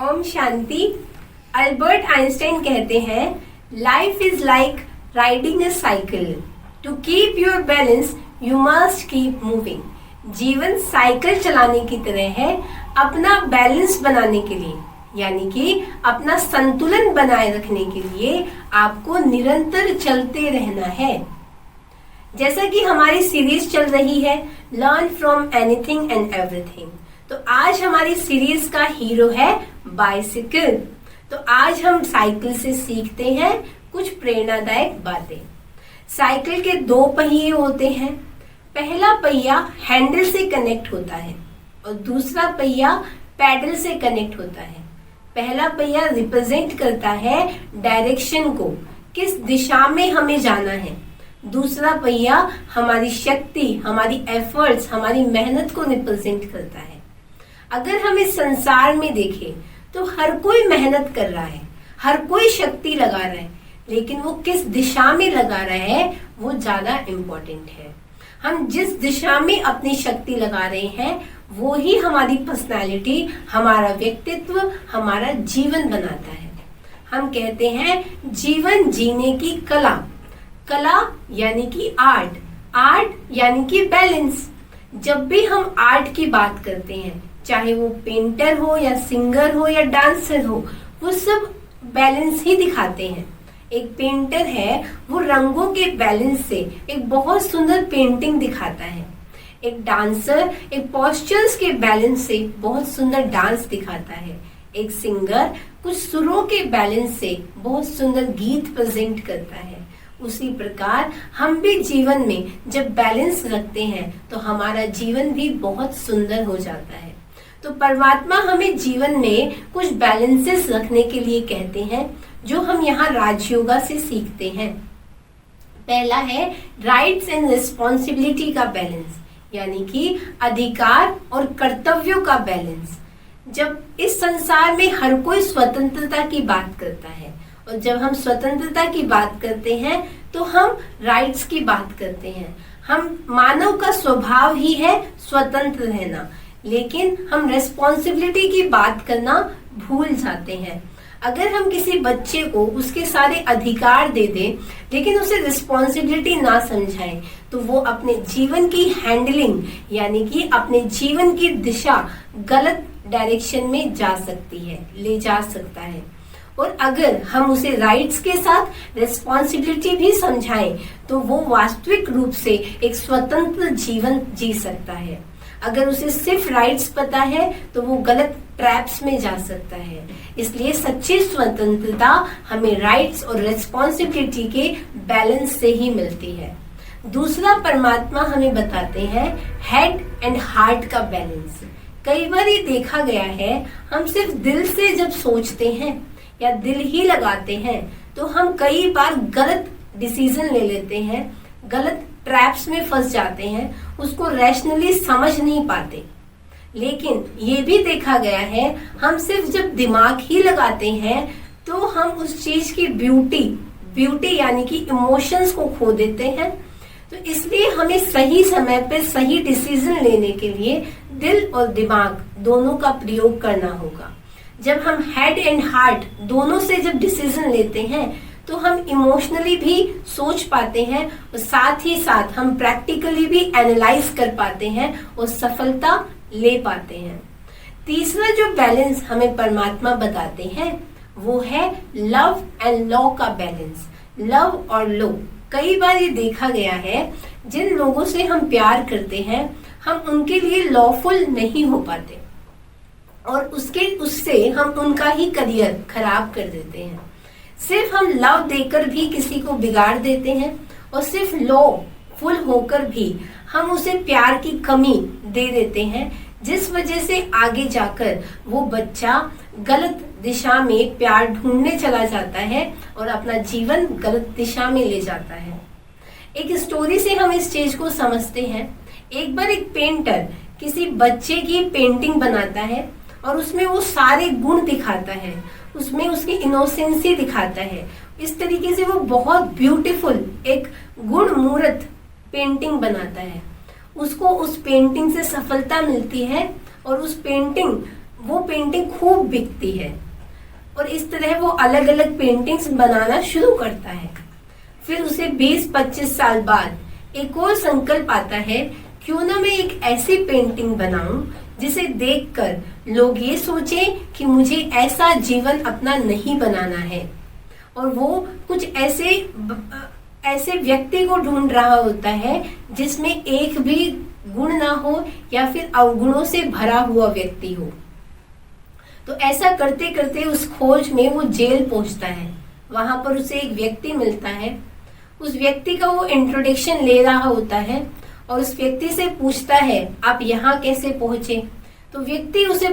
Om Shanti. Albert Einstein कहते हैं, life is like riding a cycle. To keep your balance you must keep moving. जीवन cycle चलाने की तरह है। अपना बैलेंस बनाने के लिए, यानी कि अपना संतुलन बनाए रखने के लिए आपको निरंतर चलते रहना है। जैसा कि हमारी सीरीज चल रही है learn from anything and everything, तो आज हमारी सीरीज का हीरो है बाइसिकल। तो आज हम साइकिल से सीखते हैं कुछ प्रेरणादायक बातें। साइकिल के दो पहिए होते हैं। पहला पहिया हैंडल से कनेक्ट होता है और दूसरा पहिया पैडल से कनेक्ट होता है। पहला पहिया रिप्रेजेंट करता है डायरेक्शन को, किस दिशा में हमें जाना है। दूसरा पहिया हमारी शक्ति, हमारी एफर्ट्स, हमारी मेहनत को रिप्रेजेंट करता है। अगर हम इस संसार में देखें तो हर कोई मेहनत कर रहा है, हर कोई शक्ति लगा रहा है, लेकिन वो किस दिशा में लगा रहा है वो ज्यादा इम्पोर्टेंट है। हम जिस दिशा में अपनी शक्ति लगा रहे हैं वो ही हमारी पर्सनालिटी, हमारा व्यक्तित्व, हमारा जीवन बनाता है। हम कहते हैं जीवन जीने की कला। कला यानी कि आर्ट, आर्ट यानी कि बैलेंस। जब भी हम आर्ट की बात करते हैं, चाहे वो पेंटर हो या सिंगर हो या डांसर हो, वो सब बैलेंस ही दिखाते हैं। एक पेंटर है, वो रंगों के बैलेंस से एक बहुत सुंदर पेंटिंग दिखाता है। एक डांसर एक पोस्चर्स के बैलेंस से बहुत सुंदर डांस दिखाता है। एक सिंगर कुछ सुरों के बैलेंस से बहुत सुंदर गीत प्रेजेंट करता है। उसी प्रकार हम भी जीवन में जब बैलेंस रखते हैं तो हमारा जीवन भी बहुत सुंदर हो जाता है। तो परमात्मा हमें जीवन में कुछ बैलेंसेस रखने के लिए कहते हैं, जो हम यहाँ राजयोगा से सीखते हैं। पहला है राइट्स एंड रिस्पॉन्सिबिलिटी का बैलेंस, यानी कि अधिकार और कर्तव्यों का बैलेंस। जब इस संसार में हर कोई स्वतंत्रता की बात करता है, और जब हम स्वतंत्रता की बात करते हैं तो हम राइट्स की बात करते हैं। हम मानव का स्वभाव ही है स्वतंत्र रहना, लेकिन हम रेस्पॉन्सिबिलिटी की बात करना भूल जाते हैं। अगर हम किसी बच्चे को उसके सारे अधिकार दे दें लेकिन उसे रिस्पॉन्सिबिलिटी ना समझाएं, तो वो अपने जीवन की हैंडलिंग, यानी कि अपने जीवन की दिशा गलत डायरेक्शन में जा सकती है, ले जा सकता है। और अगर हम उसे राइट्स के साथ रिस्पॉन्सिबिलिटी भी समझाएं तो वो वास्तविक रूप से एक स्वतंत्र जीवन जी सकता है। अगर उसे सिर्फ राइट्स पता है तो वो गलत ट्रैप्स में जा सकता है। इसलिए सच्ची स्वतंत्रता हमें राइट्स और रिस्पॉन्सिबिलिटी के बैलेंस से ही मिलती है। दूसरा परमात्मा हमें बताते हैं हेड एंड हार्ट का बैलेंस। कई बार ये देखा गया है, हम सिर्फ दिल से जब सोचते हैं या दिल ही लगाते हैं तो हम कई बार गलत डिसीजन ले लेते हैं, गलत ट्रैप्स में फंस जाते हैं, उसको रैशनली समझ नहीं पाते। लेकिन ये भी देखा गया है, हम सिर्फ जब दिमाग ही लगाते हैं तो हम उस चीज की ब्यूटी यानी कि इमोशंस को खो देते हैं। तो इसलिए हमें सही समय पे सही डिसीजन लेने के लिए दिल और दिमाग दोनों का प्रयोग करना होगा। जब हम हेड एंड हार्ट दोनों से जब डिसीजन लेते हैं तो हम इमोशनली भी सोच पाते हैं और साथ ही साथ हम प्रैक्टिकली भी एनालाइज कर पाते हैं और सफलता ले पाते हैं। तीसरा जो बैलेंस हमें परमात्मा बताते हैं वो है लव एंड लॉ का बैलेंस। लव और लॉ, कई बार ये देखा गया है, जिन लोगों से हम प्यार करते हैं हम उनके लिए लॉफुल नहीं हो पाते और उससे हम उनका ही करियर खराब कर देते हैं। सिर्फ हम लव देकर भी किसी को बिगाड़ देते हैं और सिर्फ लॉ फुल होकर भी हम उसे प्यार की कमी दे देते हैं, जिस वजह से आगे जाकर वो बच्चा गलत दिशा में प्यार ढूंढने चला जाता है और अपना जीवन गलत दिशा में ले जाता है। एक स्टोरी से हम इस चीज को समझते हैं। एक बार एक पेंटर किसी बच्चे की पेंटिंग बनाता है और उसमें वो सारे गुण दिखाता है, उसमें उसकी इनोसेंसी दिखाता है। इस तरीके से वो बहुत ब्यूटीफुल एक गुणमूर्त पेंटिंग बनाता है। उसको उस पेंटिंग से सफलता मिलती है और उस पेंटिंग वो पेंटिंग खूब बिकती है और इस तरह वो अलग अलग पेंटिंग्स बनाना शुरू करता है। फिर उसे 20-25 साल बाद एक और संकल्प आता है, क्यों ना मैं एक ऐसी पेंटिंग बनाऊं जिसे देखकर लोग ये सोचें कि मुझे ऐसा जीवन अपना नहीं बनाना है। और वो कुछ ऐसे व्यक्ति को ढूंढ रहा होता है जिसमें एक भी गुण ना हो या फिर अवगुणों से भरा हुआ व्यक्ति हो। तो ऐसा करते करते उस खोज में वो जेल पहुंचता है। वहां पर उसे एक व्यक्ति मिलता है। उस व्यक्ति का वो इंट्रोडक्शन ले रहा होता है और उस व्यक्ति से पूछता है, आप यहाँ कैसे पहुंचे? तो व्यक्ति उसे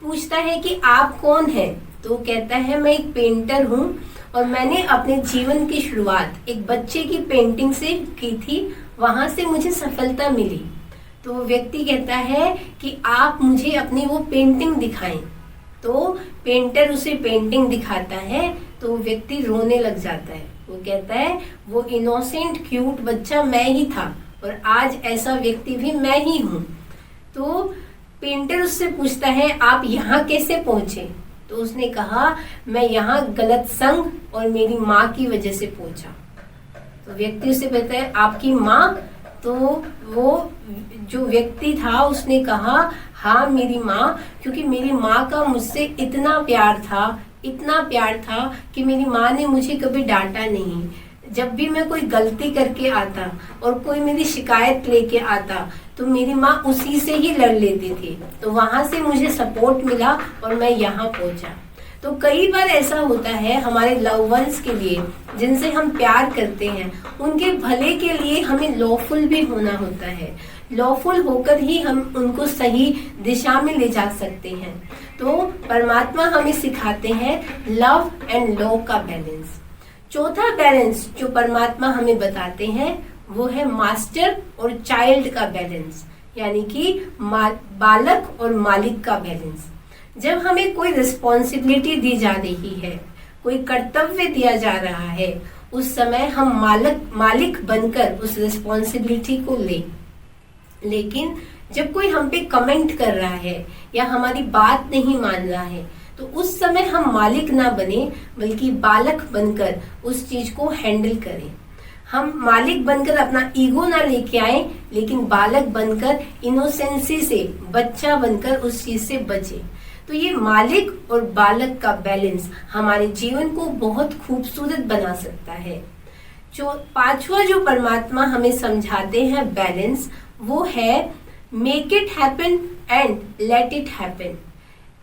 पूछता है कि आप कौन हैं? तो वो कहता है, मैं एक पेंटर हूँ और मैंने अपने जीवन की शुरुआत एक बच्चे की पेंटिंग से की थी, वहां से मुझे सफलता मिली। तो वो व्यक्ति कहता है कि आप मुझे अपनी वो पेंटिंग दिखाएं। तो पेंटर उसे पेंटिंग दिखाता है तो वो व्यक्ति रोने लग जाता है। वो कहता है, वो इनोसेंट क्यूट बच्चा मैं ही था और आज ऐसा व्यक्ति भी मैं ही हूँ। तो पेंटर उससे पूछता है, आप यहाँ कैसे पहुंचे? तो उसने कहा, मैं यहाँ गलत संग और मेरी माँ की वजह से पहुंचा। तो व्यक्ति उससे कहता है, आपकी माँ? तो वो जो व्यक्ति था उसने कहा, हाँ मेरी माँ, क्योंकि मेरी माँ का मुझसे इतना प्यार था कि मेरी माँ ने मुझे कभी डांटा नहीं। जब भी मैं कोई गलती करके आता और कोई मेरी शिकायत लेके आता तो मेरी माँ उसी से ही लड़ लेती थी। तो वहां से मुझे सपोर्ट मिला और मैं यहाँ पहुंचा। तो कई बार ऐसा होता है हमारे लव वंस के लिए, जिनसे हम प्यार करते हैं, उनके भले के लिए हमें लॉफुल भी होना होता है। लॉफुल होकर ही हम उनको सही दिशा में ले जा सकते हैं। तो परमात्मा हमें सिखाते हैं लव एंड लॉ का बैलेंस। चौथा बैलेंस जो परमात्मा हमें बताते हैं वो है मास्टर और चाइल्ड का बैलेंस, यानी कि बालक और मालिक का बैलेंस। जब हमें कोई रिस्पॉन्सिबिलिटी दी जा रही है, कोई कर्तव्य दिया जा रहा है, उस समय हम मालिक बनकर उस रिस्पॉन्सिबिलिटी को लेकिन जब कोई हम पे कमेंट कर रहा है या हमारी बात नहीं मान रहा है तो उस समय हम मालिक ना बने बल्कि बालक बनकर उस चीज को हैंडल करें। हम मालिक बनकर अपना ईगो ना लेके आए, लेकिन बालक बनकर इनोसेंसी से, बच्चा बनकर उस चीज से बचे। तो ये मालिक और बालक का बैलेंस हमारे जीवन को बहुत खूबसूरत बना सकता है। जो पांचवा जो परमात्मा हमें समझाते हैं बैलेंस, वो है make it happen and let it happen.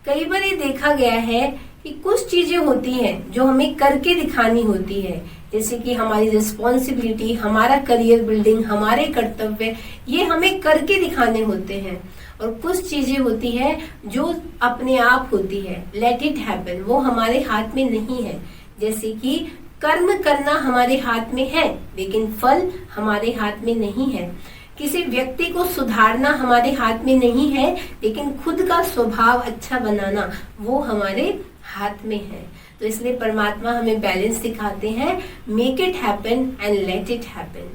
कई बार ये देखा गया है कि कुछ चीजें होती हैं जो हमें करके दिखानी होती है, जैसे कि हमारी रिस्पॉन्सिबिलिटी, हमारा करियर बिल्डिंग, हमारे कर्तव्य, ये हमें करके दिखाने होते हैं। और कुछ चीजें होती है जो अपने आप होती है, लेट इट हैपन, वो हमारे हाथ में नहीं है। जैसे कि कर्म करना हमारे हाथ में है लेकिन फल हमारे हाथ में नहीं है। किसी व्यक्ति को सुधारना हमारे हाथ में नहीं है लेकिन खुद का स्वभाव अच्छा बनाना वो हमारे हाथ में है। तो इसलिए परमात्मा हमें बैलेंस सिखाते हैं, make it happen and let it happen.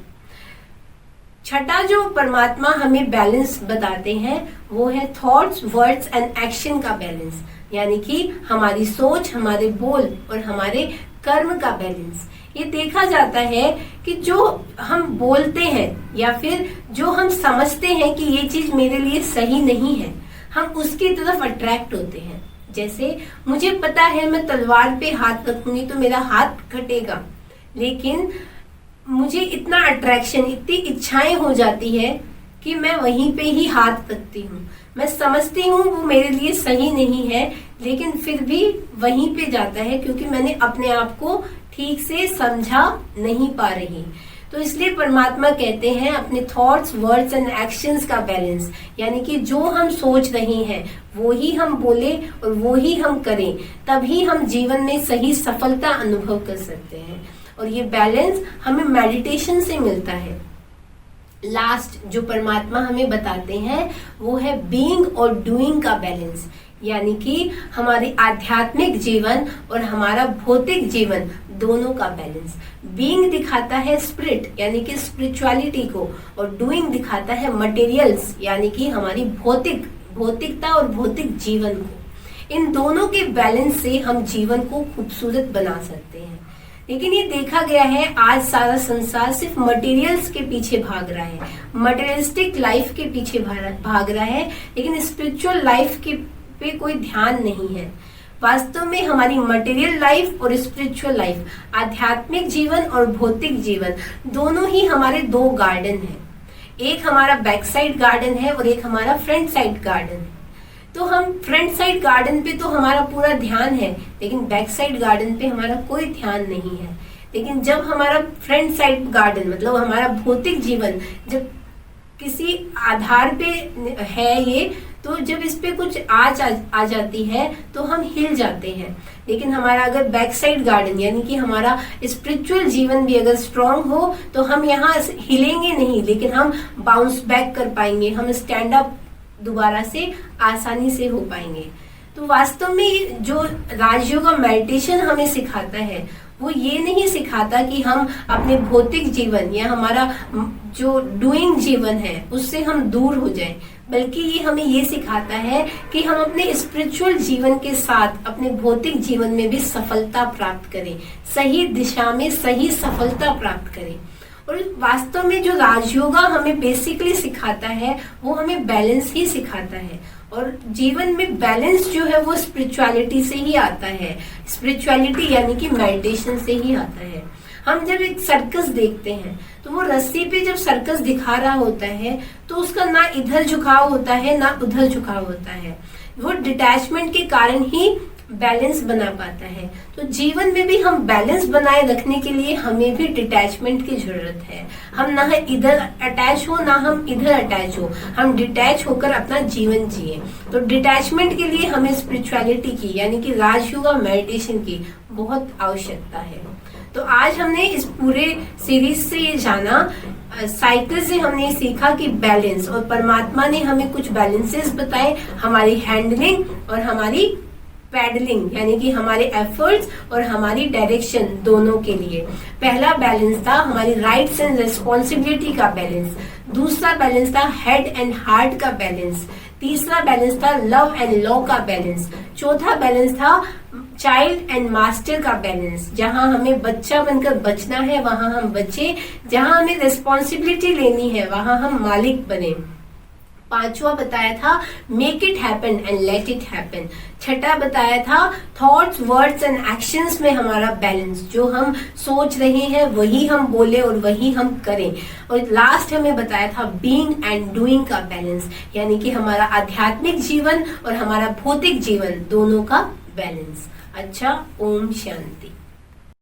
छठा जो परमात्मा हमें बैलेंस बताते हैं वो है थॉट्स, वर्ड्स एंड एक्शन का बैलेंस, यानी कि हमारी सोच, हमारे बोल और हमारे कर्म का बैलेंस। ये देखा जाता है कि जो हम बोलते हैं या फिर जो हम समझते हैं कि ये चीज मेरे लिए सही नहीं है, हम उसकी तरफ अट्रैक्ट होते हैं। जैसे मुझे पता है मैं तलवार पे हाथ रखूंगी तो मेरा हाथ कटेगा, लेकिन मुझे इतना अट्रैक्शन, इतनी इच्छाएं हो जाती है कि मैं वहीं पे ही हाथ रखती हूँ। मैं समझती हूँ वो मेरे लिए सही नहीं है, लेकिन फिर भी वहीं पे जाता है क्योंकि मैंने अपने आप को ठीक से समझा नहीं पा रही। तो इसलिए परमात्मा कहते हैं अपने थॉट्स, वर्ड्स एंड एक्शंस का बैलेंस, यानी कि जो हम सोच रहे हैं वो ही हम बोले और वो ही हम करें, तभी हम जीवन में सही सफलता अनुभव कर सकते हैं। और ये बैलेंस हमें मेडिटेशन से मिलता है। लास्ट जो परमात्मा हमें बताते हैं वो है बीइंग और डूइंग का बैलेंस, यानी कि हमारे आध्यात्मिक जीवन और हमारा भौतिक जीवन दोनों का बैलेंस। बीइंग दिखाता है स्पिरिट यानी कि स्पिरिचुअलिटी को, और डूइंग दिखाता है मटेरियल्स यानी कि हमारी भौतिकता और भौतिक जीवन को। इन दोनों के बैलेंस से हम जीवन को खूबसूरत बना सकते हैं। लेकिन ये देखा गया है आज सारा संसार सिर्फ मटेरियल्स के पीछे भाग रहा है, मटेरियलिस्टिक लाइफ के पीछे भाग रहा है, लेकिन स्पिरिचुअल लाइफ के पे कोई ध्यान नहीं है। वास्तव में हमारी मटेरियल लाइफ और स्पिरिचुअल लाइफ, आध्यात्मिक जीवन और भौतिक जीवन, दोनों ही हमारे दो गार्डन हैं। एक हमारा बैक साइड गार्डन है और एक हमारा फ्रंट साइड गार्डन है। तो हम फ्रंट साइड गार्डन पे तो हमारा पूरा ध्यान है, लेकिन बैक साइड गार्डन पे हमारा कोई ध्यान नहीं है। लेकिन जब हमारा फ्रंट साइड गार्डन मतलब हमारा भौतिक जीवन जब किसी आधार पे है ये, तो जब इस पे कुछ आ जाती है तो हम हिल जाते हैं। लेकिन हमारा अगर बैक साइड गार्डन यानी कि हमारा स्पिरिचुअल जीवन भी अगर स्ट्रांग हो तो हम यहाँ हिलेंगे नहीं, लेकिन हम बाउंस बैक कर पाएंगे, हम स्टैंड अप दोबारा से आसानी से हो पाएंगे। तो वास्तव में जो राजयोग मेडिटेशन हमें सिखाता है वो ये नहीं सिखाता कि हम अपने भौतिक जीवन या हमारा जो डूइंग जीवन है उससे हम दूर हो जाएं, बल्कि ये हमें ये सिखाता है कि हम अपने स्पिरिचुअल जीवन के साथ अपने भौतिक जीवन में भी सफलता प्राप्त करें, सही दिशा में सही सफलता प्राप्त करें। और वास्तव में जो राजयोगा हमें बेसिकली सिखाता है वो हमें बैलेंस ही सिखाता है, और जीवन में बैलेंस जो है वो स्पिरिचुअलिटी से ही आता है। स्पिरिचुअलिटी यानी कि मेडिटेशन से ही आता है। हम जब एक सर्कस देखते हैं तो वो रस्सी पे जब सर्कस दिखा रहा होता है तो उसका ना इधर झुकाव होता है ना उधर झुकाव होता है। वो डिटैचमेंट के कारण ही बैलेंस बना पाता है। तो जीवन में भी हम बैलेंस बनाए रखने के लिए हमें भी डिटैचमेंट की जरूरत है। हम ना इधर अटैच हो ना हम इधर अटैच हो, हम डिटैच होकर अपना जीवन जिए। तो डिटैचमेंट के लिए हमें स्पिरिचुअलिटी की यानी कि राजयोग मेडिटेशन की बहुत आवश्यकता है। तो आज हमने इस पूरे सीरीज से ये जाना, साइकिल से हमने सीखा कि बैलेंस, और परमात्मा ने हमें कुछ बैलेंसेस बताए, हमारी हैंडलिंग और हमारी पैडलिंग यानी कि हमारे एफर्ट्स और हमारी डायरेक्शन दोनों के लिए। पहला बैलेंस था हमारी राइट्स एंड रिस्पॉन्सिबिलिटी का बैलेंस, दूसरा बैलेंस था हेड एंड हार्ट का बैलेंस, तीसरा बैलेंस था लव एंड लॉ का बैलेंस, चौथा बैलेंस था चाइल्ड एंड मास्टर का बैलेंस। जहां हमें बच्चा बनकर बचना है वहां हम बचे, जहां हमें रिस्पॉन्सिबिलिटी लेनी है वहां हम मालिक बने। पांचवा बताया था make it happen and let it happen. छठा बताया था थॉट्स वर्ड्स एंड एक्शंस में हमारा बैलेंस, जो हम सोच रहे हैं वही हम बोले और वही हम करें। और लास्ट हमें बताया था बीइंग एंड डूइंग का बैलेंस, यानी कि हमारा आध्यात्मिक जीवन और हमारा भौतिक जीवन दोनों का बैलेंस। अच्छा, ओम शांति।